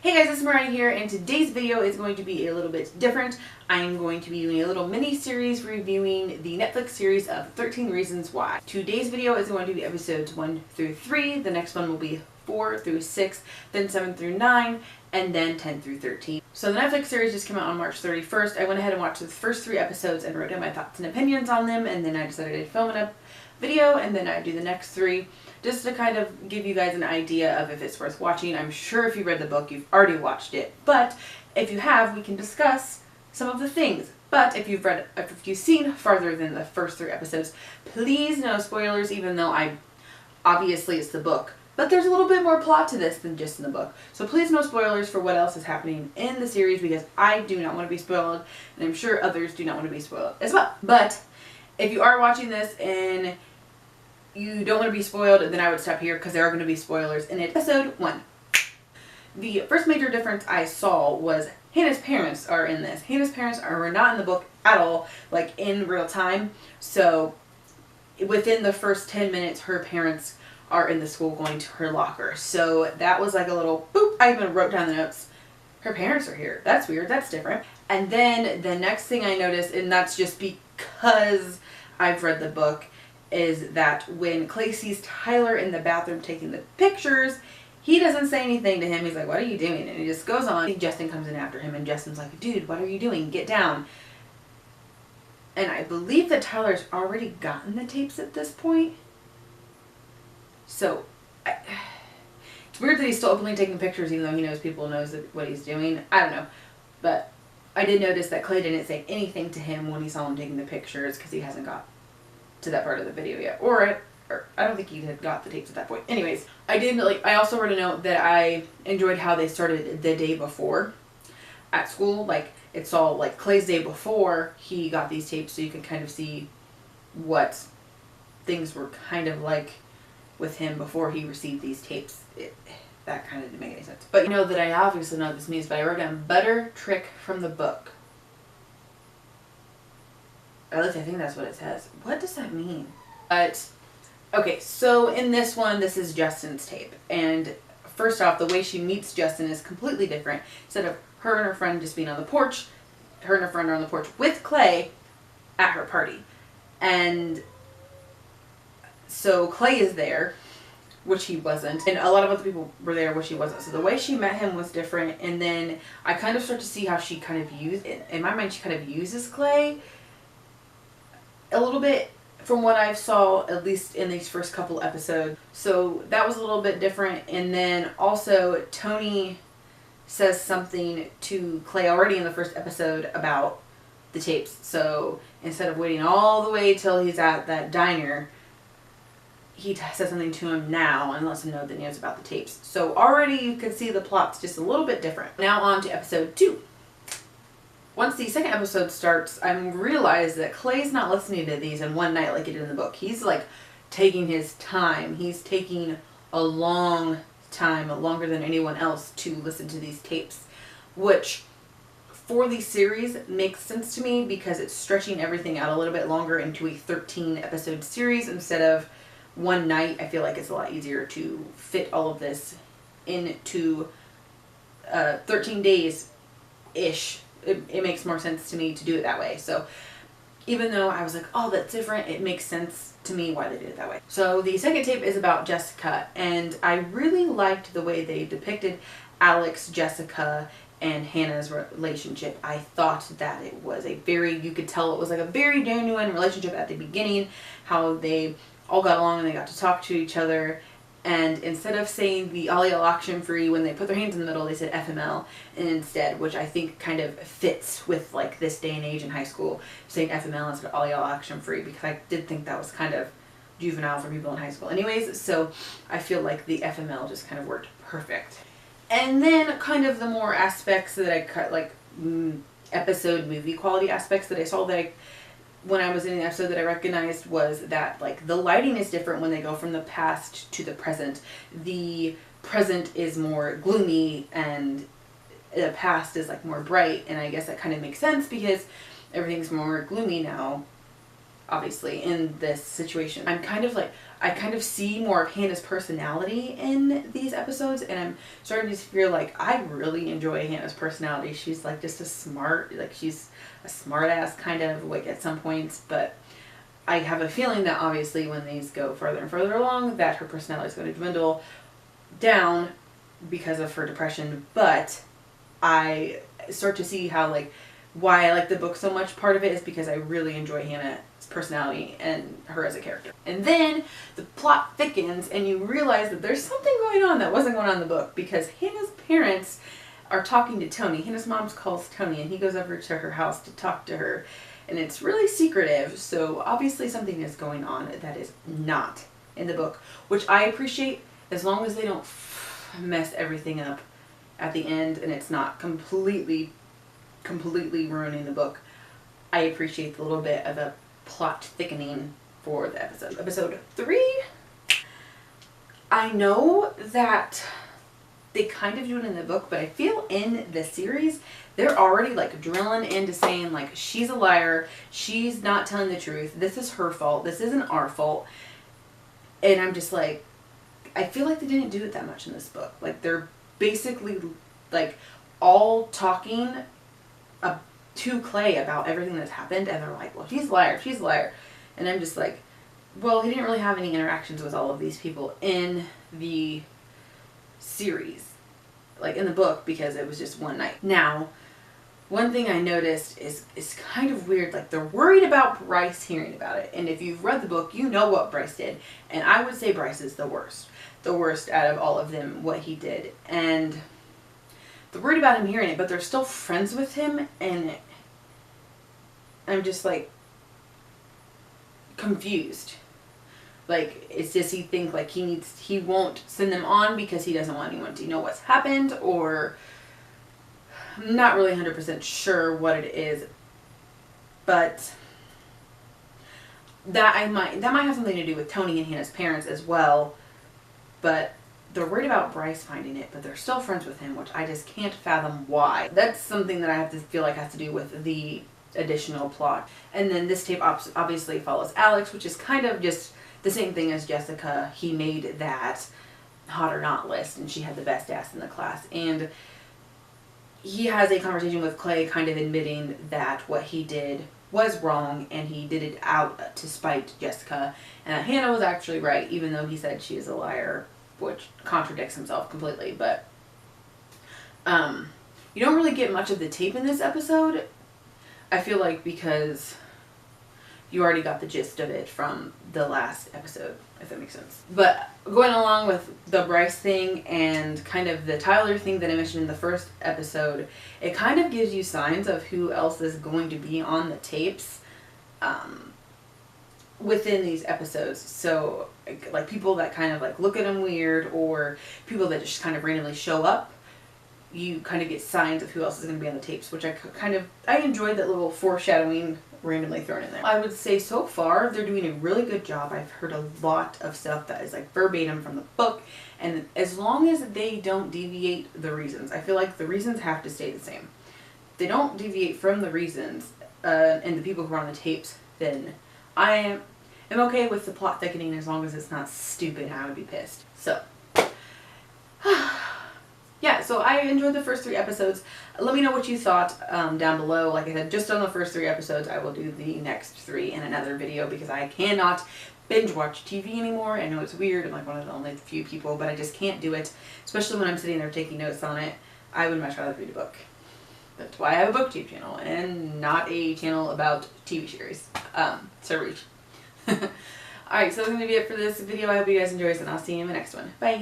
Hey guys, it's Mariah here, and today's video is going to be a little bit different. I'm going to be doing a little mini-series reviewing the Netflix series of 13 Reasons Why. Today's video is going to be episodes 1 through 3, the next one will be 4 through 6, then 7 through 9, and then 10 through 13. So the Netflix series just came out on March 31st. I went ahead and watched the first 3 episodes and wrote down my thoughts and opinions on them, and then I decided I'd film a video, and then I'd do the next 3. Just to kind of give you guys an idea of if it's worth watching. I'm sure if you read the book, you've already watched it. But if you have, we can discuss some of the things. But if you've seen farther than the first 3 episodes, please no spoilers, even though obviously it's the book. But there's a little bit more plot to this than just in the book. So please no spoilers for what else is happening in the series, because I do not want to be spoiled, and I'm sure others do not want to be spoiled as well. But if you are watching this and you don't want to be spoiled, then I would stop here because there are going to be spoilers in episode 1. The first major difference I saw was Hannah's parents are in this. Hannah's parents are not in the book at all, like in real time. So within the first 10 minutes, her parents are in the school going to her locker. So that was like a little boop. I even wrote down the notes. Her parents are here. That's weird. That's different. And then the next thing I noticed, and that's just because I've read the book, is that when Clay sees Tyler in the bathroom taking the pictures, he doesn't say anything to him. He's like, "What are you doing?" And he just goes on. Justin comes in after him, and Justin's like, "Dude, what are you doing? Get down." And I believe that Tyler's already gotten the tapes at this point. So it's weird that he's still openly taking pictures even though he knows people knows what he's doing. I don't know. But I did notice that Clay didn't say anything to him when he saw him taking the pictures because he hasn't got to that part of the video yet, or I don't think he had got the tapes at that point. Anyways, I also wrote a note that I enjoyed how they started the day before at school. Like, it's all like Clay's day before he got these tapes, so you can kind of see what things were kind of like with him before he received these tapes. That kind of didn't make any sense. But you know that I obviously know what this means, but I wrote down butter trick from the book. At least I think that's what it says. What does that mean? But, okay, so in this one, this is Justin's tape. And first off, the way she meets Justin is completely different. Instead of her and her friend just being on the porch, her and her friend are on the porch with Clay at her party. And so Clay is there, which he wasn't. And a lot of other people were there, which he wasn't. So the way she met him was different. And then I kind of start to see how she kind of in my mind, she kind of uses Clay a little bit from what I saw, at least in these first couple episodes. So that was a little bit different. And then also Tony says something to Clay already in the first episode about the tapes. So instead of waiting all the way till he's at that diner, he says something to him now and lets him know that he knows about the tapes. So already you can see the plot's just a little bit different. Now on to episode 2. Once the second episode starts, I realize that Clay's not listening to these in one night like he did in the book. He's like taking his time. He's taking a long time, longer than anyone else, to listen to these tapes, which for the series makes sense to me because it's stretching everything out a little bit longer into a 13 episode series instead of one night. I feel like it's a lot easier to fit all of this into 13 days-ish. It makes more sense to me to do it that way. So even though I was like, oh, that's different, it makes sense to me why they did it that way. So the second tape is about Jessica, and I really liked the way they depicted Alex, Jessica, and Hannah's relationship. I thought that it was you could tell it was like a very genuine relationship at the beginning, how they all got along and they got to talk to each other. And instead of saying the Ollie auction free when they put their hands in the middle, they said FML instead, which I think kind of fits with like this day and age in high school, saying FML instead of Ollie auction free, because I did think that was kind of juvenile for people in high school anyways. So I feel like the FML just kind of worked perfect. And then kind of the more aspects that I cut, like episode movie quality aspects that I saw that when I was in the episode that I recognized was that like the lighting is different when they go from the past to the present. The present is more gloomy and the past is like more bright, and I guess that kind of makes sense because everything's more gloomy now obviously, in this situation. I kind of see more of Hannah's personality in these episodes, and I'm starting to feel like I really enjoy Hannah's personality. She's like just she's a smart ass kind of like at some points, but I have a feeling that obviously when these go further and further along that her personality is going to dwindle down because of her depression, but I start to see how like why I like the book so much. Part of it is because I really enjoy Hannah's personality and her as a character. And then the plot thickens and you realize that there's something going on that wasn't going on in the book, because Hannah's parents are talking to Tony. Hannah's mom calls Tony and he goes over to her house to talk to her, and it's really secretive, so obviously something is going on that is not in the book, which I appreciate as long as they don't mess everything up at the end and it's not completely ruining the book. I appreciate the little bit of a plot thickening for the episode. Episode 3, I know that they kind of do it in the book, but I feel in the series they're already like drilling into saying like she's a liar, she's not telling the truth, this is her fault, this isn't our fault. And I'm just like, I feel like they didn't do it that much in this book. Like they're basically like all talking to Clay about everything that's happened, and they're like, well, she's a liar, she's a liar. And I'm just like, well, he didn't really have any interactions with all of these people in the series, like in the book, because it was just one night. Now, one thing I noticed is kind of weird, like they're worried about Bryce hearing about it, and if you've read the book, you know what Bryce did, and I would say Bryce is the worst out of all of them, what he did. And they're worried about him hearing it, but they're still friends with him, and I'm just like confused. Like, does he think like he won't send them on because he doesn't want anyone to know what's happened, or I'm not really 100% sure what it is, but that might have something to do with Tony and Hannah's parents as well. But they're worried about Bryce finding it, but they're still friends with him, which I just can't fathom why. That's something that I have to feel like has to do with the additional plot. And then this tape obviously follows Alex, which is kind of just the same thing as Jessica. He made that hot or not list, and she had the best ass in the class. And he has a conversation with Clay kind of admitting that what he did was wrong, and he did it out to spite Jessica, and that Hannah was actually right, even though he said she is a liar, which contradicts himself completely. But you don't really get much of the tape in this episode, I feel like, because you already got the gist of it from the last episode, if that makes sense. But going along with the Bryce thing and kind of the Tyler thing that I mentioned in the first episode, it kind of gives you signs of who else is going to be on the tapes within these episodes. So like people that kind of like look at them weird, or people that just kind of randomly show up, you kind of get signs of who else is going to be on the tapes, which I enjoyed that little foreshadowing randomly thrown in there. I would say so far they're doing a really good job. I've heard a lot of stuff that is like verbatim from the book, and as long as they don't deviate the reasons, I feel like the reasons have to stay the same. If they don't deviate from the reasons and the people who are on the tapes, then I am okay with the plot thickening as long as it's not stupid. I would be pissed. So yeah, so I enjoyed the first 3 episodes. Let me know what you thought down below. Like I said, just on the first 3 episodes, I will do the next 3 in another video, because I cannot binge watch TV anymore. I know it's weird, I'm like one of the only few people, but I just can't do it, especially when I'm sitting there taking notes on it. I would much rather read a book. That's why I have a booktube channel and not a channel about TV series. So reach. Alright, so that's going to be it for this video. I hope you guys enjoyed, and I'll see you in the next one. Bye!